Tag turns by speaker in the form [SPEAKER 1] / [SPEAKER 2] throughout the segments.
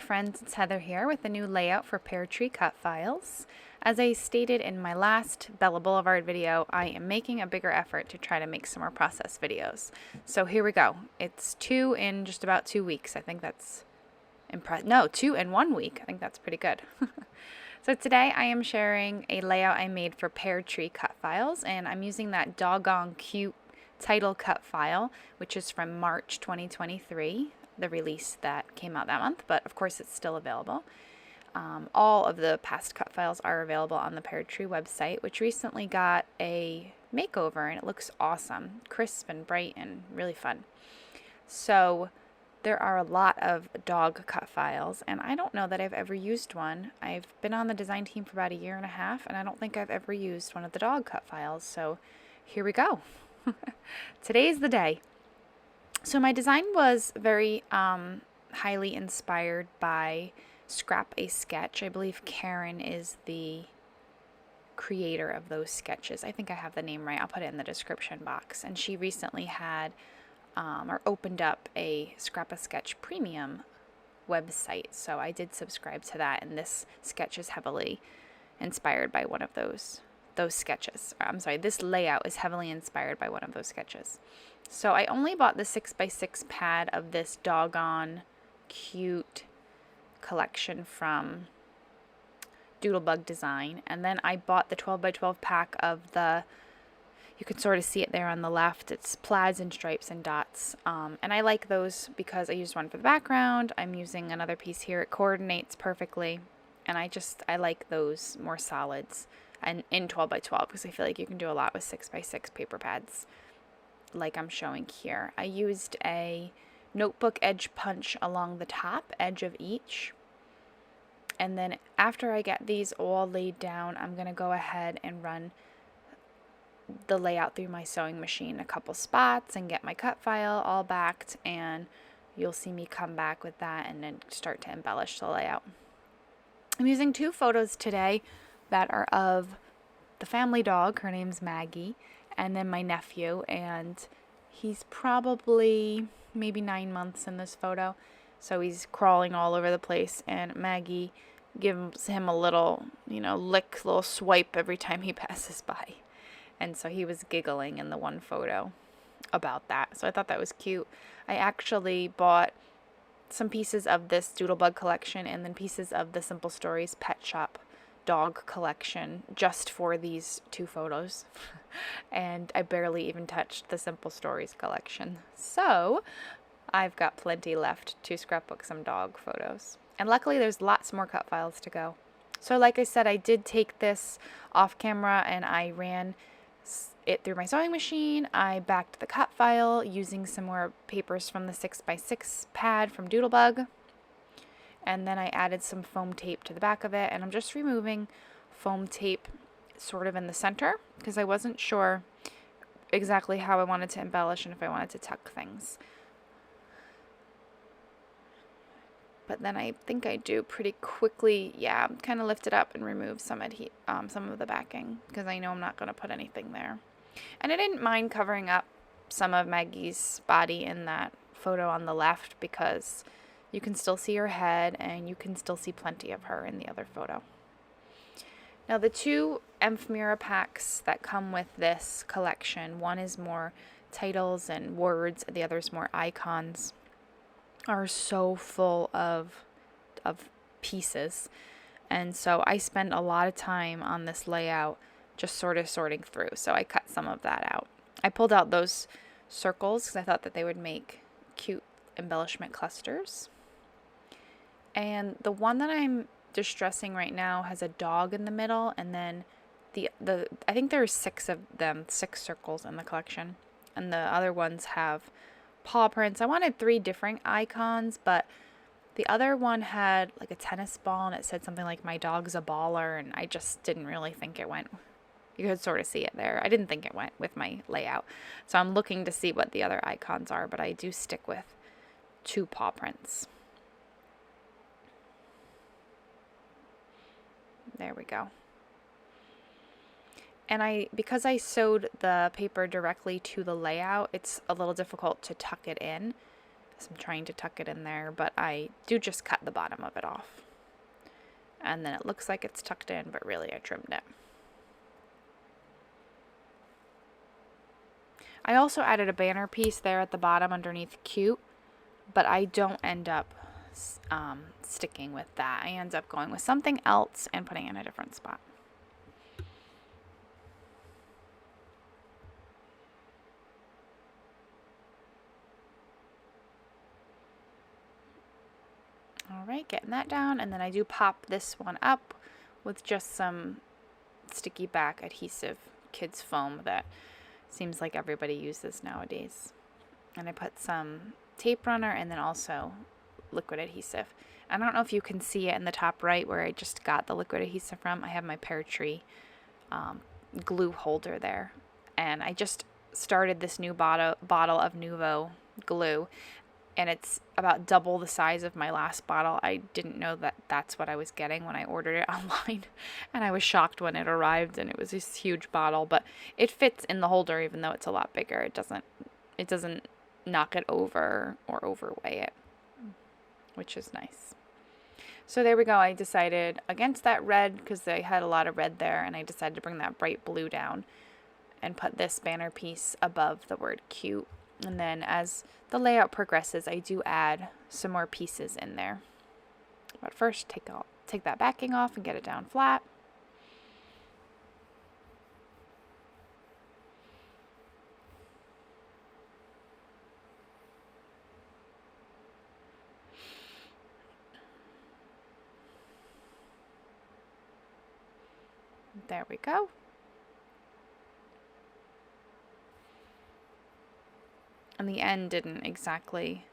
[SPEAKER 1] friends, it's Heather here with a new layout for Peartree Cutfiles. As I stated in my last Bella Boulevard video, I am making a bigger effort to try to make some more process videos. So here we go. It's 2 in just about 2 weeks. I think that's no, 2 in 1 week. I think that's pretty good. So today I am sharing a layout I made for Peartree Cutfiles, and I'm using that doggone cute title cut file, which is from March 2023. The release that came out that month, but of course it's still available. All of the past cut files are available on the Peartree website, which recently got a makeover, and it looks awesome, crisp and bright and really fun. So there are a lot of dog cut files, and I don't know that I've ever used one. I've been on the design team for about 1.5 years, and I don't think I've ever used one of the dog cut files, so here we go. Today's the day. So my design was very highly inspired by Scrap a Sketch. I believe Karen is the creator of those sketches. I think I have the name right. I'll put it in the description box. And she recently had or opened up a Scrap a Sketch premium website. So I did subscribe to that, and this sketch is heavily inspired by one of those sketches. I'm sorry, this layout is heavily inspired by one of those sketches. So I only bought the 6x6 pad of this doggone cute collection from Doodlebug Design, and then I bought the 12x12 pack of the, you can sort of see it there on the left, it's plaids and stripes and dots, and I like those because I used one for the background. I'm using another piece here, it coordinates perfectly, and I like those more solids and in 12x12 because I feel like you can do a lot with 6x6 paper pads like I'm showing here. I used a notebook edge punch along the top edge of each, and then after I get these all laid down, I'm going to go ahead and run the layout through my sewing machine a couple spots and get my cut file all backed, and you'll see me come back with that and then start to embellish the layout. I'm using 2 photos today that are of the family dog. Her name's Maggie, and then my nephew, and he's probably maybe 9 months in this photo, so he's crawling all over the place, and Maggie gives him a little, lick, little swipe every time he passes by, and so he was giggling in the one photo about that, so I thought that was cute. I actually bought some pieces of this Doodlebug collection and then pieces of the Simple Stories Pet Shop dog collection just for these 2 photos. And I barely even touched the Simple Stories collection. So I've got plenty left to scrapbook some dog photos. And luckily there's lots more cut files to go. So like I said, I did take this off camera and I ran it through my sewing machine. I backed the cut file using some more papers from the 6x6 pad from Doodlebug. And then I added some foam tape to the back of it, and I'm just removing foam tape sort of in the center because I wasn't sure exactly how I wanted to embellish and if I wanted to tuck things. But then I think I do pretty quickly, kind of lift it up and remove some of the backing because I know I'm not going to put anything there. And I didn't mind covering up some of Maggie's body in that photo on the left because you can still see her head and you can still see plenty of her in the other photo. Now the 2 ephemera packs that come with this collection, one is more titles and words, the other is more icons, are so full of pieces. And so I spend a lot of time on this layout just sort of sorting through. So I cut some of that out. I pulled out those circles because I thought that they would make cute embellishment clusters. And the one that I'm distressing right now has a dog in the middle, and then I think there are 6 of them, 6 circles in the collection, and the other ones have paw prints. I wanted 3 different icons, but the other one had like a tennis ball and it said something like "my dog's a baller," and I just didn't really think it went. You could sort of see it there. I didn't think it went with my layout, so I'm looking to see what the other icons are, but I do stick with 2 paw prints. There we go. And because I sewed the paper directly to the layout, it's a little difficult to tuck it in. So I'm trying to tuck it in there, but I do just cut the bottom of it off. And then it looks like it's tucked in, but really I trimmed it. I also added a banner piece there at the bottom underneath cute, but I don't end up sticking with that. I end up going with something else and putting it in a different spot. All right, getting that down, and then I do pop this one up with just some sticky back adhesive kids foam that seems like everybody uses nowadays. And I put some tape runner and then also liquid adhesive. I don't know if you can see it in the top right where I just got the liquid adhesive from. I have my Peartree glue holder there. And I just started this new bottle of Nuvo glue. And it's about double the size of my last bottle. I didn't know that that's what I was getting when I ordered it online. And I was shocked when it arrived, and it was this huge bottle. But it fits in the holder even though it's a lot bigger. It doesn't knock it over or overweigh it, which is nice. So there we go. I decided against that red because I had a lot of red there, and I decided to bring that bright blue down and put this banner piece above the word cute. And then as the layout progresses, I do add some more pieces in there. But first, take that backing off and get it down flat. There we go. And the end didn't exactly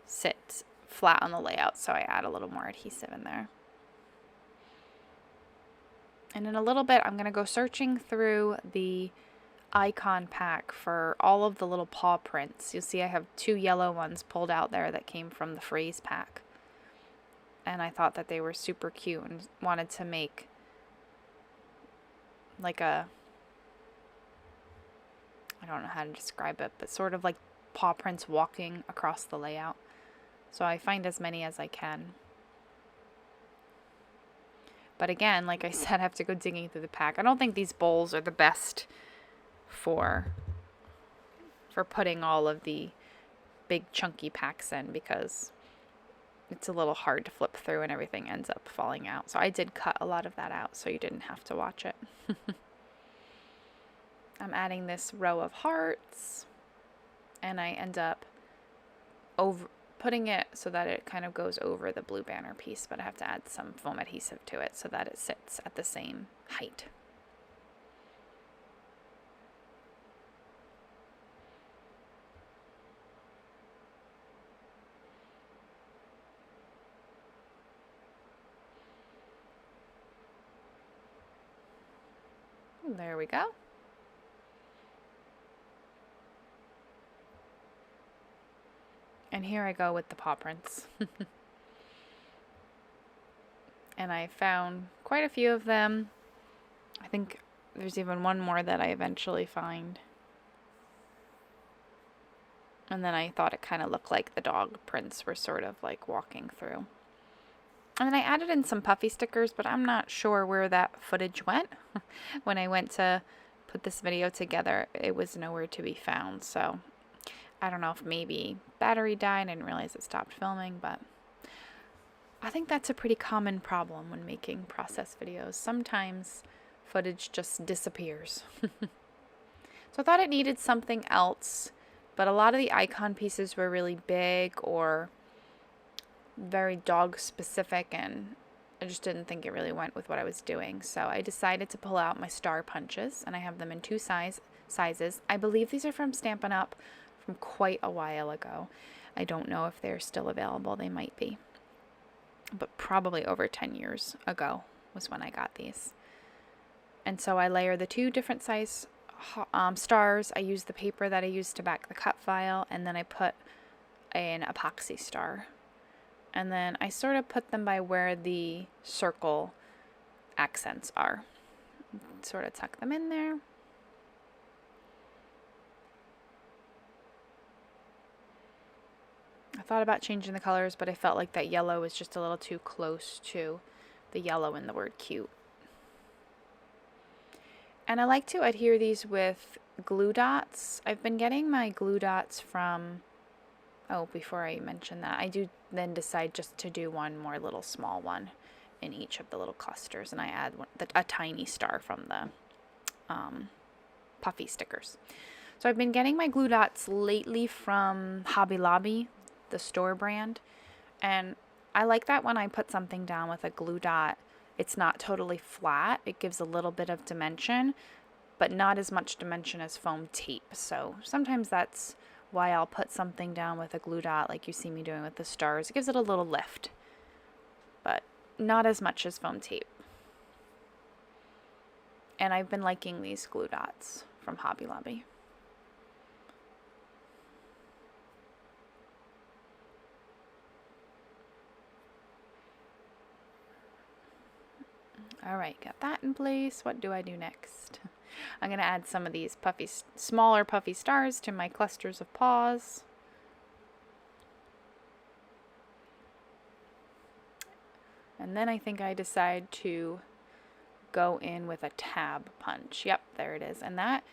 [SPEAKER 1] sit flat on the layout, so I add a little more adhesive in there. And in a little bit, I'm going to go searching through the icon pack for all of the little paw prints. You'll see I have 2 yellow ones pulled out there that came from the phrase pack. And I thought that they were super cute and wanted to make like I don't know how to describe it, but sort of like paw prints walking across the layout. So I find as many as I can. But again, like I said, I have to go digging through the pack. I don't think these bowls are the best for putting all of the big chunky packs in because it's a little hard to flip through and everything ends up falling out. So I did cut a lot of that out so you didn't have to watch it. I'm adding this row of hearts, and I end up putting it so that it kind of goes over the blue banner piece, but I have to add some foam adhesive to it so that it sits at the same height. There we go. And here I go with the paw prints. And I found quite a few of them. I think there's even one more that I eventually find. And then I thought it kind of looked like the dog prints were sort of like walking through. And then I added in some puffy stickers, but I'm not sure where that footage went. When I went to put this video together, it was nowhere to be found. So I don't know if maybe battery died. I didn't realize it stopped filming, but I think that's a pretty common problem when making process videos. Sometimes footage just disappears. So I thought it needed something else, but a lot of the icon pieces were really big or very dog specific, and I just didn't think it really went with what I was doing. So I decided to pull out my star punches, and I have them in 2 sizes. I believe these are from Stampin' Up! From quite a while ago. I don't know if they're still available. They might be. But probably over 10 years ago was when I got these. And so I layer the 2 different size stars. I use the paper that I used to back the cut file, and then I put an epoxy star. And then I sort of put them by where the circle accents are. Sort of tuck them in there. I thought about changing the colors, but I felt like that yellow was just a little too close to the yellow in the word cute. And I like to adhere these with glue dots. I've been getting my glue dots from, oh, before I mention that, I do then decide just to do one more little small one in each of the little clusters, and I add a tiny star from the puffy stickers. So I've been getting my glue dots lately from Hobby Lobby, the store brand, and I like that when I put something down with a glue dot, it's not totally flat. It gives a little bit of dimension, but not as much dimension as foam tape. So sometimes that's why I'll put something down with a glue dot like you see me doing with the stars. It gives it a little lift, but not as much as foam tape. And I've been liking these glue dots from Hobby Lobby. Alright, got that in place. What do I do next? I'm going to add some of these smaller puffy stars to my clusters of paws. And then I think I decide to go in with a tab punch. Yep, there it is. And that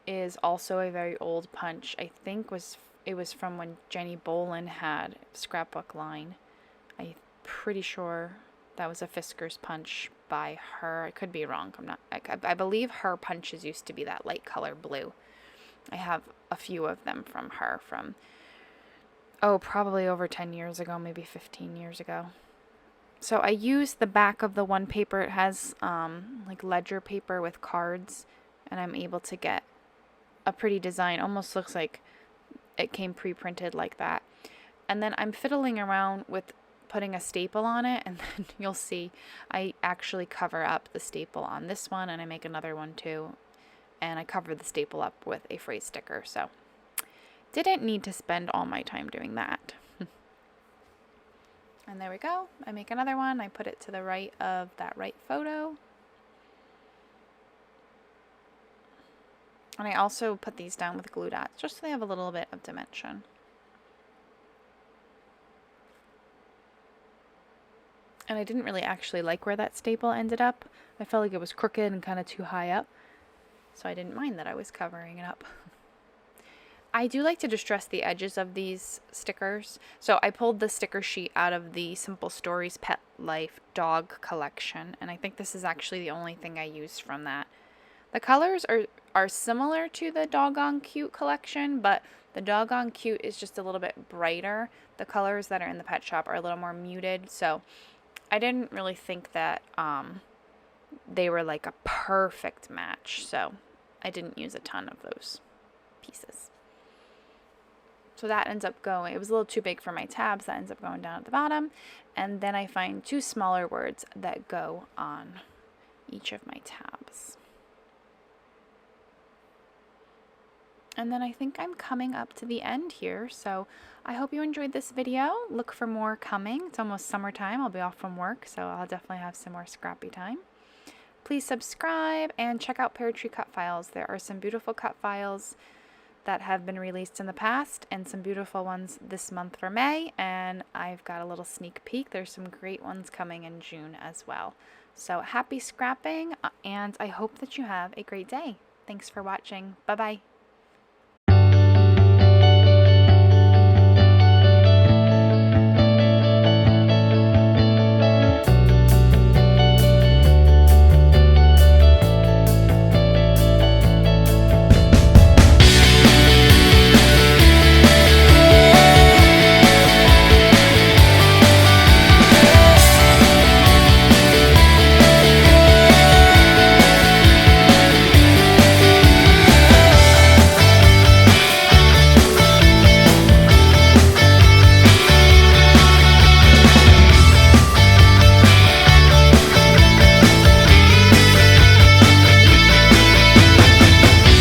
[SPEAKER 1] is also a very old punch. I think it was from when Jenny Bolin had Scrapbook line. I'm pretty sure that was a Fisker's punch by her. I could be wrong. I believe her punches used to be that light color blue. I have a few of them from her from, oh, probably over 10 years ago, maybe 15 years ago. So I use the back of the one paper. It has like ledger paper with cards, and I'm able to get a pretty design. Almost looks like it came pre-printed like that. And then I'm fiddling around with putting a staple on it, and then you'll see I actually cover up the staple on this one, and I make another one too, and I cover the staple up with a phrase sticker. So didn't need to spend all my time doing that. And there we go. I make another one. I put it to the right of that right photo. And I also put these down with glue dots just so they have a little bit of dimension. And I didn't really actually like where that staple ended up. I felt like it was crooked and kind of too high up. So I didn't mind that I was covering it up. I do like to distress the edges of these stickers. So I pulled the sticker sheet out of the Simple Stories Pet Life dog collection. And I think this is actually the only thing I used from that. The colors are similar to the Doggone Cute collection, but the Doggone Cute is just a little bit brighter. The colors that are in the pet shop are a little more muted. So I didn't really think that they were like a perfect match. So I didn't use a ton of those pieces. So that ends up going, it was a little too big for my tabs, that ends up going down at the bottom. And then I find two smaller words that go on each of my tabs. And then I think I'm coming up to the end here. So I hope you enjoyed this video. Look for more coming. It's almost summertime. I'll be off from work, so I'll definitely have some more scrappy time. Please subscribe and check out Peartree Cutfiles. There are some beautiful Cutfiles that have been released in the past and some beautiful ones this month for May, and I've got a little sneak peek. There's some great ones coming in June as well. So happy scrapping, and I hope that you have a great day. Thanks for watching. Bye-bye.